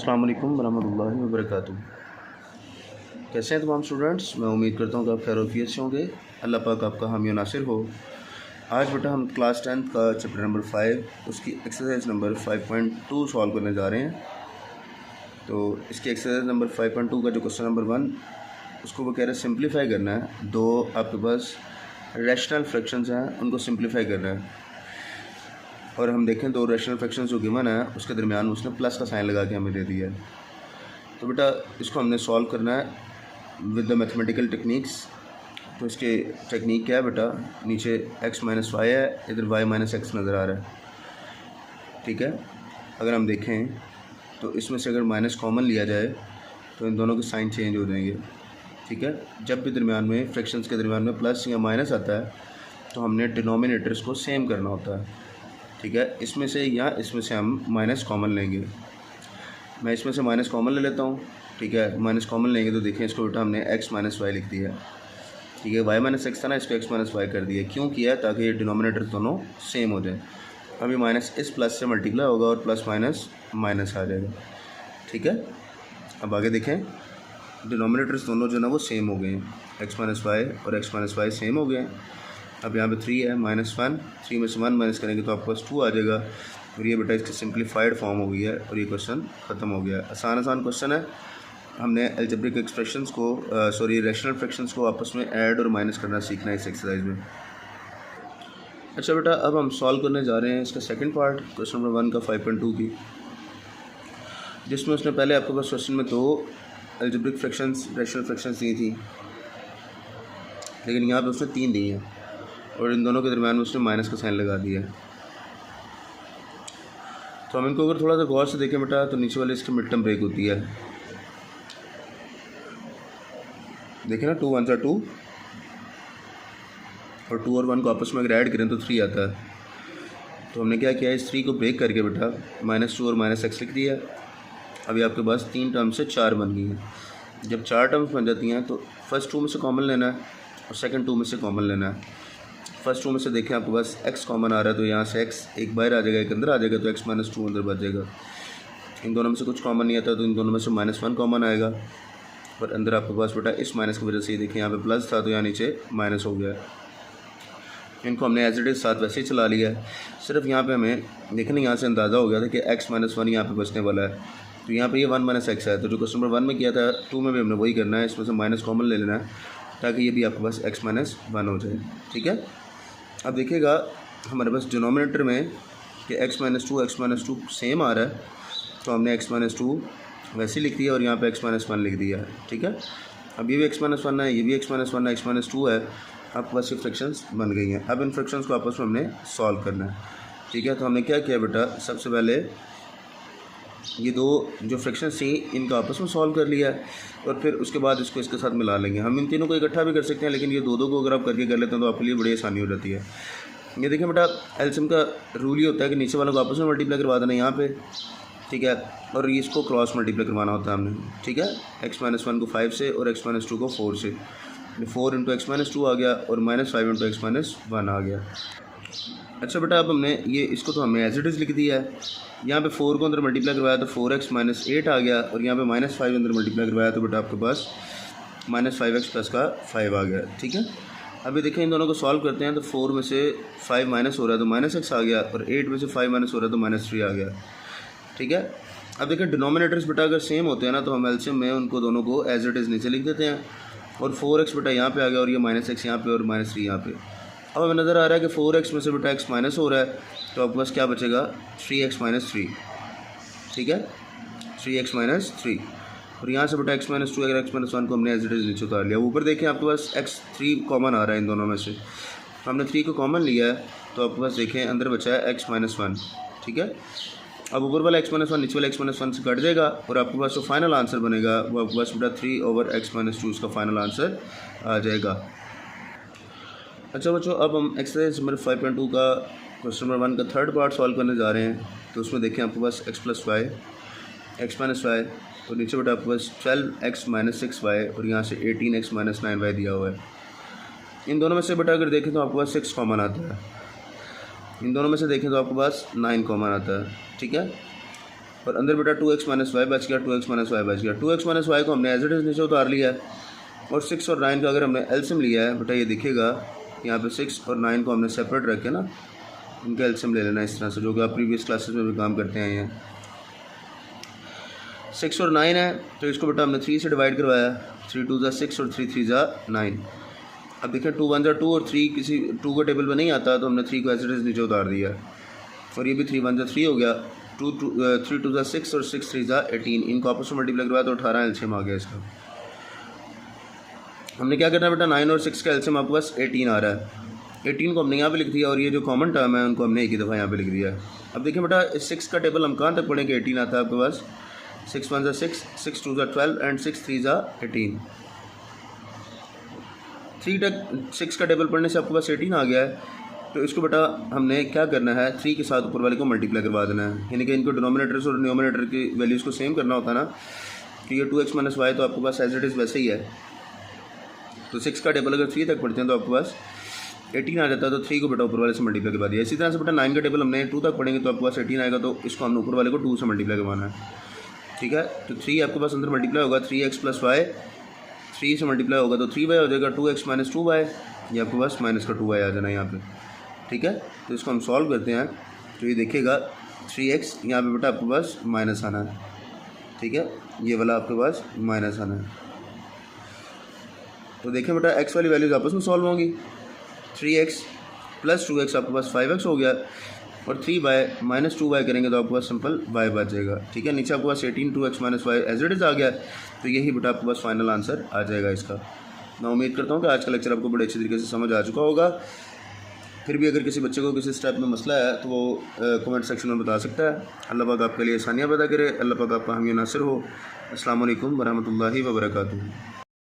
अस्सलाम वालेकुम वरहमतुल्लाहि वबरकातुहू। कैसे हैं तमाम स्टूडेंट्स। मैं उम्मीद करता हूँ कि आप खैरियत से होंगे। अल्लाह पाक आपका हामी नासिर हो। आज बेटा हम क्लास 10th का चैप्टर नंबर 5 उसकी एक्सरसाइज नंबर 5.2 सॉल्व करने जा रहे हैं। तो इसकी एक्सरसाइज नंबर 5.2 का जो क्वेश्चन नंबर 1 उसको वो कह रहे हैं सिंप्लीफाई करना है। दो आपके पास रैशनल फ्रैक्शंस हैं, उनको सिंप्लीफाई करना है। और हम देखें दो रैशनल फ्रैक्शंस जो गिवन है उसके दरमियान उसने प्लस का साइन लगा के हमें दे दिया है। तो बेटा इसको हमने सॉल्व करना है विद द मैथमेटिकल टेक्निक्स। तो इसके टेक्निक क्या है बेटा, नीचे x माइनस वाई है, इधर y माइनस एक्स नज़र आ रहा है। ठीक है, अगर हम देखें तो इसमें से अगर माइनस कॉमन लिया जाए तो इन दोनों के साइन चेंज हो जाएंगे। ठीक है, जब भी दरमियान में फ्रैक्शंस के दरमियान में प्लस या माइनस आता है तो हमने डिनोमिनेटर्स को सेम करना होता है। ठीक है, इसमें से या इसमें से हम माइनस कॉमन लेंगे। मैं इसमें से माइनस कॉमन ले लेता हूँ। ठीक है, माइनस कॉमन लेंगे तो देखें इसको बेटा हमने x माइनस वाई लिख दिया। ठीक है, y माइनस एक्स था ना, इसको x माइनस वाई कर दिया। क्यों किया? ताकि ये डिनोमिनेटर दोनों सेम हो जाए। अभी माइनस इस प्लस से मल्टीप्लाई होगा और प्लस माइनस माइनस आ जाएगा। ठीक है, अब आगे देखें डिनोमिनेटर्स दोनों जो ना वो सेम हो गए हैं। x माइनस वाई और x माइनस वाई सेम हो गए हैं। अब यहाँ पे 3 है, -1, 3 में से 1 माइनस करेंगे तो आपके पास 2 आ जाएगा। और ये बेटा इसकी सिंप्लीफाइड फॉर्म हो गई है और ये क्वेश्चन ख़त्म हो गया। आसान क्वेश्चन है। हमने अलजेब्रिक एक्सप्रेशंस को रैशनल फ्रैक्शंस को आपस में ऐड और माइनस करना सीखना है इस एक्सरसाइज में। अच्छा बेटा, अब हम सॉल्व करने जा रहे हैं इसका सेकंड पार्ट क्वेश्चन नंबर 1 का 5.2 की, जिसमें उसने पहले आपके पास क्वेश्चन में दो अलजेब्रिक फ्रैक्शंस रैशनल फ्रैक्शंस दी थी, लेकिन यहाँ पे उसने 3 दी हैं और इन दोनों के दरमियान में उसने माइनस का साइन लगा दिया है। तो हम इनको अगर थोड़ा सा गौर से देखें बेटा तो नीचे वाले इसकी मिड टर्म ब्रेक होती है। देखें ना, 2 1 2 और 2 और 1 को आपस में अगर ऐड करें तो 3 आता है। तो हमने क्या किया, इस 3 को ब्रेक करके बेटा -2 और -x लिख दिया। अभी आपके पास 3 टर्म से 4 बन गई हैं। जब 4 टर्म्स बन जाती हैं तो फर्स्ट 2 में से कॉमन लेना है और सेकंड 2 में से कॉमन लेना है। फर्स्ट 2 में से देखें आपके पास x कॉमन आ रहा है तो यहाँ से x एक बाहर आ जाएगा, एक अंदर आ जाएगा, तो x माइनस 2 अंदर बच जाएगा। इन दोनों में से कुछ कॉमन नहीं आता तो इन दोनों में से -1 कॉमन आएगा और अंदर आपके पास बेटा इस माइनस की वजह से देखें यहाँ पे प्लस था तो यहाँ नीचे माइनस हो गया। इनको हमने एज इट इज़ साथ वैसे ही चला लिया है। सिर्फ यहाँ पे हमें देखने यहाँ से अंदाज़ा हो गया था कि x माइनस 1 यहाँ पर बचने वाला है, तो यहाँ पे ये 1 माइनस एक्स है। तो जो क्वेश्चन नंबर 1 में किया था 2 में भी हमने वही करना है, इसमें से माइनस कॉमन ले लेना है ताकि ये भी आपके पास x माइनस 1 हो जाए। ठीक है, अब देखिएगा हमारे पास डिनोमिनेटर में कि x माइनस 2 सेम आ रहा है तो हमने x माइनस 2 वैसे लिख दिया और यहाँ पे x माइनस 1 लिख दिया है। ठीक है, अब ये भी x माइनस 1 है, ये भी x माइनस 1 है, x माइनस 2 है। आपके पास ये फ्रैक्शंस बन गई हैं। अब इन फ्रैक्शंस को आपस में हमने सॉल्व करना है। ठीक है, तो हमने क्या किया बेटा, सबसे पहले ये दो जो फ्रैक्शंस थी इनका आपस में सॉल्व कर लिया है और फिर उसके बाद इसको इसके साथ मिला लेंगे। हम इन तीनों को इकट्ठा भी कर सकते हैं, लेकिन ये दो को अगर आप करके कर लेते हैं तो आपके लिए बड़ी आसानी हो जाती है। ये देखिए बेटा, एलसीएम का रूल ये होता है कि नीचे वालों को आपस में मल्टीप्लाई करवा देना यहाँ पे। ठीक है, और इसको क्रॉस मल्टीप्लाई करवाना होता है हमने। ठीक है, x माइनस 1 को 5 से और x माइनस 2 को 4 से, 4 इंटू एक्स माइनस 2 आ गया और -5 इंटू एक्स माइनस 1 आ गया। अच्छा बेटा, अब हमने ये इसको तो हमने एज इट इज़ लिख दिया है। यहाँ पे 4 को अंदर मल्टीप्लाई करवाया तो 4x माइनस 8 आ गया और यहाँ पे -5 अंदर मल्टीप्लाई करवाया तो बेटा आपके पास -5x प्लस का 5 आ गया। ठीक है, अभी देखें इन दोनों को सॉल्व करते हैं तो 4 में से 5 माइनस हो रहा है तो -x आ गया और 8 में से 5 माइनस हो रहा है तो -3 आ गया। ठीक है, अब देखें डिनोमिनेटर्स बेटा अगर सेम होते हैं ना तो हम एलसीएम में उनको दोनों को एज इट इज़ नीचे लिख देते हैं और 4x बेटा यहाँ पे आ गया और ये -x यहाँ पे और -3 यहाँ पे। अब हमें नज़र आ रहा है कि 4x में से बेटा x माइनस हो रहा है तो आपके पास क्या बचेगा, 3x माइनस 3। ठीक है, 3x माइनस 3 और यहाँ से बेटा x माइनस 2 अगर x माइनस 1 को हमने एज इट इज़ नीचे उतार लिया। ऊपर देखें आपके पास x3 कॉमन आ रहा है इन दोनों में से, हमने 3 को कॉमन लिया है तो आपके पास देखें अंदर बचा है x माइनस 1। ठीक है, अब ऊपर वाला x माइनस 1 नीचे वाला x माइनस 1 से कट जाएगा और आपके पास जो फाइनल आंसर बनेगा वो आपके पास बेटा 3/x माइनस 2 इसका फाइनल आंसर आ जाएगा। अच्छा बच्चों, अब हम एक्सरसाइज नंबर 5.2 का क्वेश्चन नंबर 1 का थर्ड पार्ट सॉल्व करने जा रहे हैं। तो उसमें देखें आपके पास x plus Y, X minus Y और नीचे बेटा आपके पास 12x माइनस 6y और यहाँ से 18x माइनस 9y दिया हुआ है। इन दोनों में से बेटा अगर देखें तो आपके पास 6 कॉमन आता है, इन दोनों में से देखें तो आपके पास 9 कॉमन आता है। ठीक है, और अंदर बेटा 2x माइनस वाई बच गया, 2x माइनस वाई बच गया। 2x माइनस वाई को हमने एज इट इज़ नीचे उतार लिया है और 6 और 9 का अगर हमने एलसीएम लिया है बेटा, ये दिखेगा यहाँ पे 6 और 9 को हमने सेपरेट रख के ना इनका एलसीएम ले लेना इस तरह से, जो कि आप प्रीवियस क्लासेस में भी काम करते हैं। ये 6 और 9 है तो इसको बेटा हमने 3 से डिवाइड करवाया, 3 2 ज़ा 6 और 3 3 ज़ा 9। अब देखें 2 1 ज़ा 2 और 3 किसी 2 का टेबल में नहीं आता तो हमने 3 को एज इट इज़ नीचे उतार दिया और ये भी 3 1 ज़ा 3 हो गया, 3 2 ज़ा 6 और 6 3 ज़ा 18। इनको आपस में मल्टीप्लाई करवाया तो 18 एलसीएम आ गया इसका। हमने क्या करना है बेटा, 9 और 6 का एलसीएम आपके पास 18 आ रहा है। 18 को हमने यहाँ पे लिख दिया और ये जो कॉमन टर्म है उनको हमने एक ही दफ़ा यहाँ पे लिख दिया। अब देखिए बेटा इस 6 का टेबल हम कहाँ तक पढ़ेंगे, 18 आता है आपके पास। 6 1 ज़ा 6, 6 2 ज़ा 12 एंड 6 3 ज़ा 18। 3 तक 6 का टेबल पढ़ने से आपके पास 18 आ गया है। तो इसको बेटा हमने क्या करना है, 3 के साथ ऊपर वाले को मल्टीप्लाई करवा देना है, यानी कि इनको डिनोमिनेटर्स और न्यूमरेटर की वैल्यूज़ को सेम करना होता है ना। तो ये 2x माइनस वाई तो आपके पास एज इट इज़ वैसे ही है। तो 6 का टेबल अगर 3 तक पढ़ते हैं तो आपके पास 18 आ जाता है, तो 3 को बेटा ऊपर वाले से मल्टीप्लाई करवा दिया। इसी तरह से बेटा 9 का टेबल हमने 2 तक पढ़ेंगे तो आपके पास 18 आएगा, तो इसको हमने ऊपर वाले को 2 से मल्टीप्लाई करवाना है। ठीक है, तो 3 आपके पास अंदर मल्टीप्लाई होगा, 3x प्लस वाई, 3 से मल्टीप्लाई होगा तो 3y हो जाएगा, 2x माइनस 2y, ये आपके पास माइनस का 2y आ जाना यहाँ पे। ठीक है, तो इसको हम सॉल्व करते हैं तो ये देखिएगा 3x यहाँ पे बेटा आपके पास माइनस आना है। ठीक है, ये वाला आपके पास माइनस आना है। तो देखें बेटा x वाली वैल्यूज़ आपस में सॉल्व होंगी, 3x प्लस 2x आपके पास 5x हो गया और 3y माइनस 2y करेंगे तो आपके पास सिंपल y बच जाएगा। ठीक है, नीचे आपके पास 18 2x minus y as it is आ गया, तो यही बेटा आपके पास फाइनल आंसर आ जाएगा इसका। मैं उम्मीद करता हूँ कि आज का लेक्चर आपको बड़े अच्छे तरीके से समझ आ चुका होगा। फिर भी अगर किसी बच्चे को किसी स्टेप में मसला है तो वो कमेंट सेक्शन में बता सकता है। अल्लाह पाक आपके लिए आसानियाँ पैदा करे, अल्लाह पाक आपका हामी नासिर हो। अस्सलाम वालेकुम वरहमतुल्लाहि व बरकातुहू।